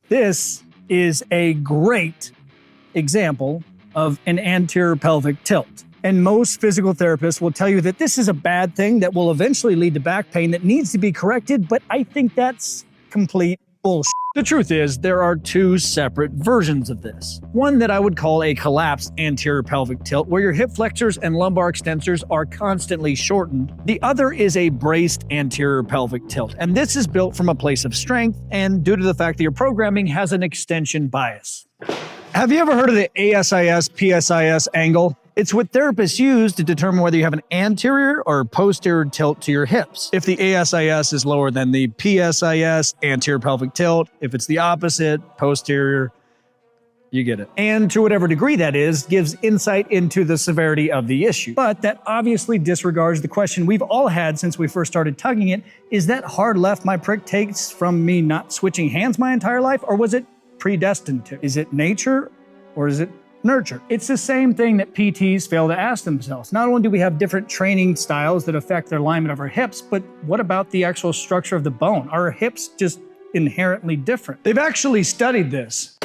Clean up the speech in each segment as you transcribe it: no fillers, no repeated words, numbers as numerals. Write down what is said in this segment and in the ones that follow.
This is a great example of an anterior pelvic tilt. And most physical therapists will tell you that this is a bad thing that will eventually lead to back pain that needs to be corrected, but I think that's complete bullshit. The truth is, there are two separate versions of this. One that I would call a collapsed anterior pelvic tilt, where your hip flexors and lumbar extensors are constantly shortened. The other is a braced anterior pelvic tilt, and this is built from a place of strength and due to the fact that your programming has an extension bias. Have you ever heard of the ASIS-PSIS angle? It's what therapists use to determine whether you have an anterior or posterior tilt to your hips. If the ASIS is lower than the PSIS, anterior pelvic tilt. If it's the opposite, posterior, you get it. And to whatever degree that is, gives insight into the severity of the issue. But that obviously disregards the question we've all had since we first started tugging it. Is that hard left my prick takes from me not switching hands my entire life, or was it predestined to? Is it nature or is it nurture? It's the same thing that PTs fail to ask themselves. Not only do we have different training styles that affect the alignment of our hips, but what about the actual structure of the bone? Are our hips just inherently different? They've actually studied this.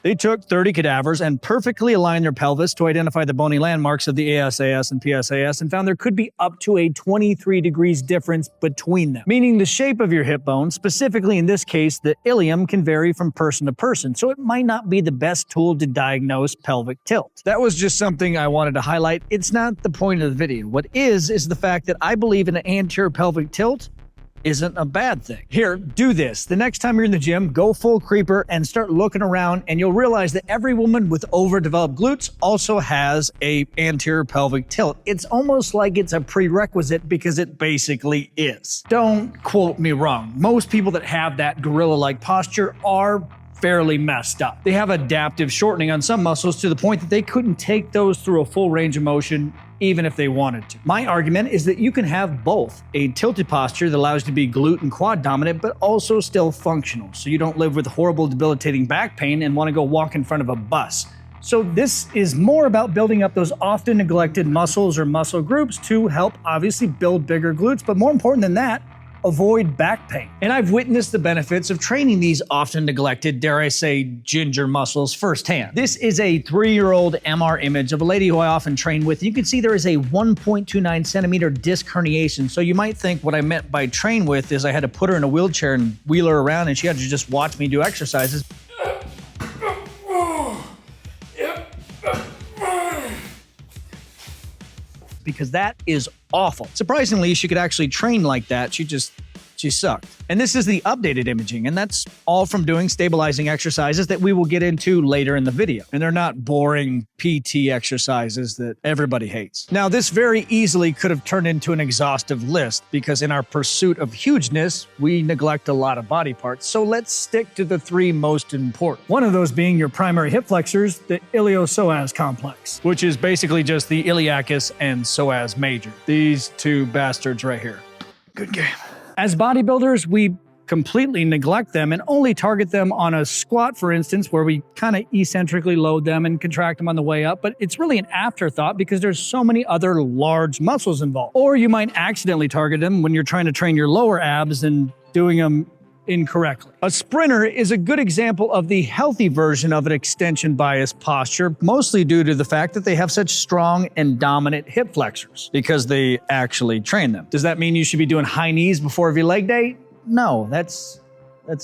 They took 30 cadavers and perfectly aligned their pelvis to identify the bony landmarks of the ASIS and PSIS and found there could be up to a 23 degrees difference between them. Meaning the shape of your hip bone, specifically in this case, the ilium, can vary from person to person, so it might not be the best tool to diagnose pelvic tilt. That was just something I wanted to highlight. It's not the point of the video. What is the fact that I believe an anterior pelvic tilt isn't a bad thing. Here, do this. The next time you're in the gym, go full creeper and start looking around, and you'll realize that every woman with overdeveloped glutes also has a anterior pelvic tilt. It's almost like it's a prerequisite because it basically is. Don't quote me wrong. Most people that have that gorilla-like posture are fairly messed up. They have adaptive shortening on some muscles to the point that they couldn't take those through a full range of motion even if they wanted to. My argument is that you can have both a tilted posture that allows you to be glute and quad dominant, but also still functional, so you don't live with horrible debilitating back pain and want to go walk in front of a bus. So this is more about building up those often neglected muscles or muscle groups to help obviously build bigger glutes, but more important than that, avoid back pain. And I've witnessed the benefits of training these often neglected, dare I say, ginger muscles firsthand. This is a 3-year-old MR image of a lady who I often train with. You can see there is a 1.29 centimeter disc herniation. So you might think what I meant by train with is I had to put her in a wheelchair and wheel her around and she had to just watch me do exercises. Because that is awful. Surprisingly, she could actually train like that. She sucked. And this is the updated imaging, and that's all from doing stabilizing exercises that we will get into later in the video. And they're not boring PT exercises that everybody hates. Now, this very easily could have turned into an exhaustive list because in our pursuit of hugeness, we neglect a lot of body parts. So let's stick to the 3 most important. One of those being your primary hip flexors, the iliopsoas complex, which is basically just the iliacus and psoas major. These 2 bastards right here. Good game. As bodybuilders, we completely neglect them and only target them on a squat, for instance, where we kind of eccentrically load them and contract them on the way up, but it's really an afterthought because there's so many other large muscles involved. Or you might accidentally target them when you're trying to train your lower abs and doing them incorrectly. A sprinter is a good example of the healthy version of an extension bias posture, mostly due to the fact that they have such strong and dominant hip flexors because they actually train them. Does that mean you should be doing high knees before every leg day? No, that's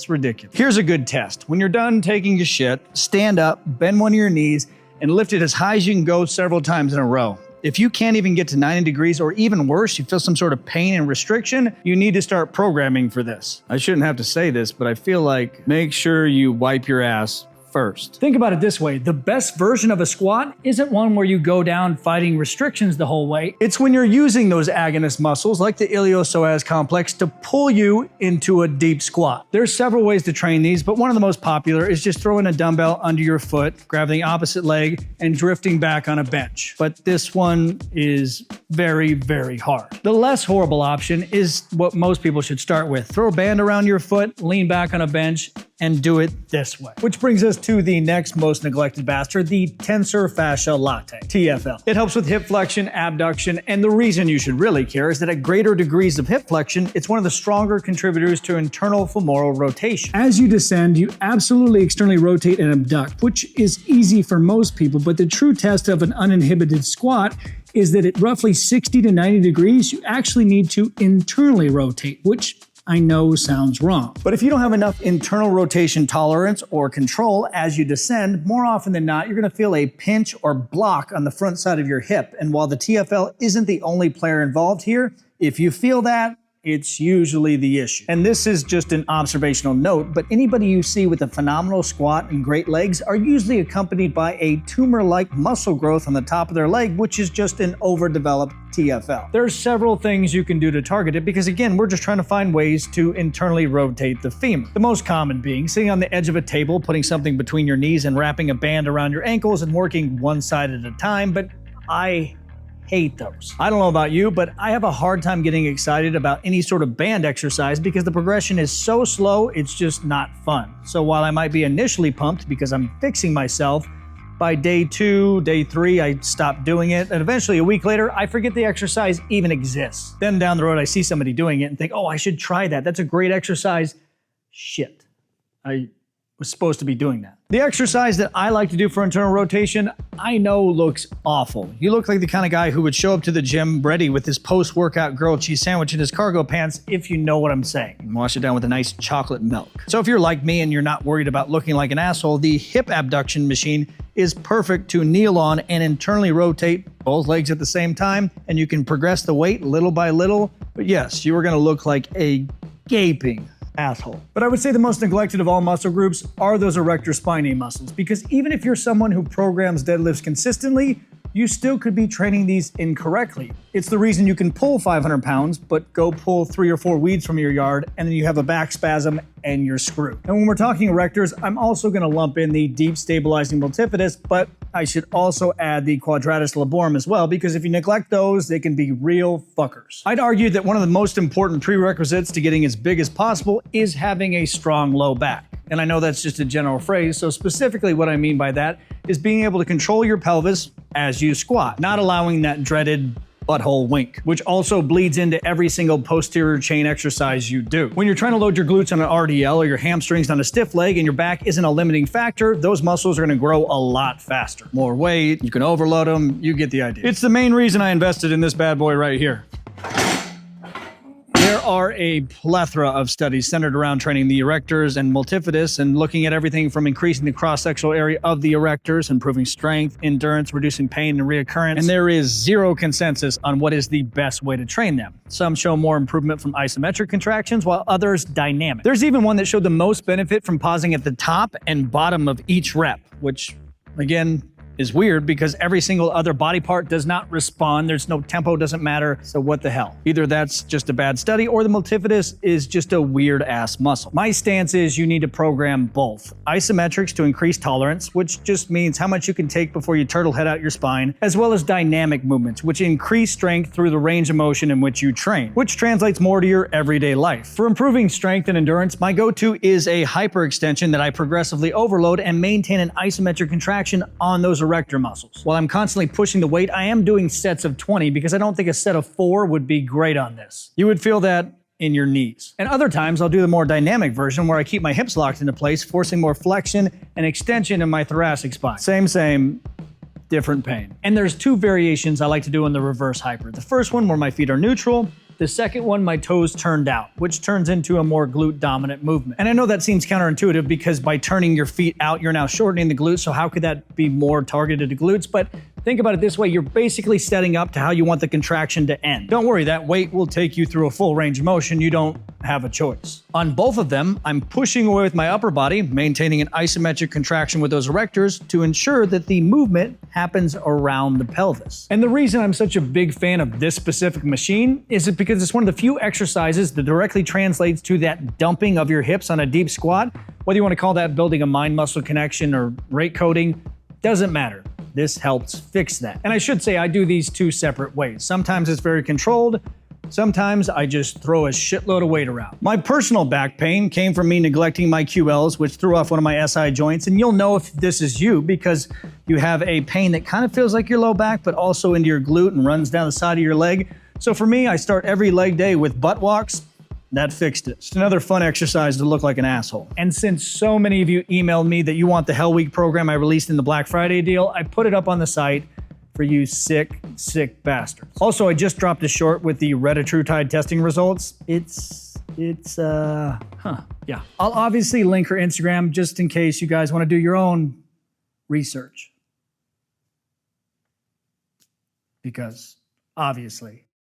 ridiculous. Here's a good test. When you're done taking a shit, stand up, bend one of your knees, and lift it as high as you can go several times in a row. If you can't even get to 90 degrees or even worse, you feel some sort of pain and restriction, you need to start programming for this. I shouldn't have to say this, but I feel like make sure you wipe your ass first. Think about it this way. The best version of a squat isn't one where you go down fighting restrictions the whole way. It's when you're using those agonist muscles like the iliopsoas complex to pull you into a deep squat. There's several ways to train these, but one of the most popular is just throwing a dumbbell under your foot, grabbing the opposite leg, and drifting back on a bench. But this one is very, very hard. The less horrible option is what most people should start with. Throw a band around your foot, lean back on a bench, and do it this way. Which brings us to the next most neglected bastard, the tensor fascia latae, TFL. It helps with hip flexion, abduction, and the reason you should really care is that at greater degrees of hip flexion, it's one of the stronger contributors to internal femoral rotation. As you descend, you absolutely externally rotate and abduct, which is easy for most people, but the true test of an uninhibited squat is that at roughly 60 to 90 degrees, you actually need to internally rotate, which I know sounds wrong. But if you don't have enough internal rotation tolerance or control as you descend, more often than not, you're gonna feel a pinch or block on the front side of your hip. And while the TFL isn't the only player involved here, if you feel that, it's usually the issue. And this is just an observational note, but anybody you see with a phenomenal squat and great legs are usually accompanied by a tumor-like muscle growth on the top of their leg, which is just an overdeveloped TFL. There are several things you can do to target it because, again, we're just trying to find ways to internally rotate the femur. The most common being sitting on the edge of a table, putting something between your knees and wrapping a band around your ankles and working one side at a time, but I hate those. I don't know about you, but I have a hard time getting excited about any sort of band exercise because the progression is so slow, it's just not fun. So while I might be initially pumped because I'm fixing myself, by day 2, day 3, I stop doing it, and eventually a week later, I forget the exercise even exists. Then down the road, I see somebody doing it and think, oh, I should try that. That's a great exercise. Shit. I was supposed to be doing that. The exercise that I like to do for internal rotation, I know looks awful. You look like the kind of guy who would show up to the gym ready with his post-workout grilled cheese sandwich in his cargo pants, if you know what I'm saying. And wash it down with a nice chocolate milk. So if you're like me and you're not worried about looking like an asshole, the hip abduction machine is perfect to kneel on and internally rotate both legs at the same time, and you can progress the weight little by little. But yes, you are gonna look like a gaping asshole. But I would say the most neglected of all muscle groups are those erector spinae muscles, because even if you're someone who programs deadlifts consistently, you still could be training these incorrectly. It's the reason you can pull 500 pounds, but go pull 3 or 4 weeds from your yard, and then you have a back spasm and you're screwed. And when we're talking erectors, I'm also gonna lump in the deep stabilizing multifidus, but I should also add the quadratus laborum as well, because if you neglect those, they can be real fuckers. I'd argue that one of the most important prerequisites to getting as big as possible is having a strong low back. And I know that's just a general phrase, so specifically what I mean by that is being able to control your pelvis as you squat, not allowing that dreaded butthole wink, which also bleeds into every single posterior chain exercise you do. When you're trying to load your glutes on an RDL or your hamstrings on a stiff leg and your back isn't a limiting factor, those muscles are gonna grow a lot faster. More weight, you can overload them, you get the idea. It's the main reason I invested in this bad boy right here. There are a plethora of studies centered around training the erectors and multifidus and looking at everything from increasing the cross-sectional area of the erectors, improving strength, endurance, reducing pain and reoccurrence. And there is zero consensus on what is the best way to train them. Some show more improvement from isometric contractions, while others dynamic. There's even one that showed the most benefit from pausing at the top and bottom of each rep, which, again, is weird because every single other body part does not respond. There's no tempo, doesn't matter. So what the hell? Either that's just a bad study or the multifidus is just a weird ass muscle. My stance is you need to program both. Isometrics to increase tolerance, which just means how much you can take before you turtle head out your spine, as well as dynamic movements, which increase strength through the range of motion in which you train, which translates more to your everyday life. For improving strength and endurance, my go-to is a hyperextension that I progressively overload and maintain an isometric contraction on those erector muscles. While I'm constantly pushing the weight, I am doing sets of 20 because I don't think a set of 4 would be great on this. You would feel that in your knees. And other times I'll do the more dynamic version where I keep my hips locked into place, forcing more flexion and extension in my thoracic spine. Same, different pain. And there's 2 variations I like to do in the reverse hyper. The first one where my feet are neutral. The second one, my toes turned out, which turns into a more glute dominant movement. And I know that seems counterintuitive because by turning your feet out, you're now shortening the glutes. So how could that be more targeted to glutes? But think about it this way, you're basically setting up to how you want the contraction to end. Don't worry, that weight will take you through a full range of motion. You don't have a choice. On both of them, I'm pushing away with my upper body, maintaining an isometric contraction with those erectors to ensure that the movement happens around the pelvis. And the reason I'm such a big fan of this specific machine is because it's one of the few exercises that directly translates to that dumping of your hips on a deep squat. Whether you want to call that building a mind-muscle connection or rate coding, doesn't matter. This helps fix that. And I should say I do these 2 separate ways. Sometimes it's very controlled, Sometimes I just throw a shitload of weight around. My personal back pain came from me neglecting my QLs, which threw off one of my SI joints, and you'll know if this is you because you have a pain that kind of feels like your low back, but also into your glute and runs down the side of your leg. So for me, I start every leg day with butt walks. That fixed it. Just another fun exercise to look like an asshole. And since so many of you emailed me that you want the Hell Week program I released in the Black Friday deal, I put it up on the site for you sick bastards. Also, I just dropped a short with the retatrutide testing results. Yeah. I'll obviously link her Instagram just in case you guys want to do your own research. Because, obviously,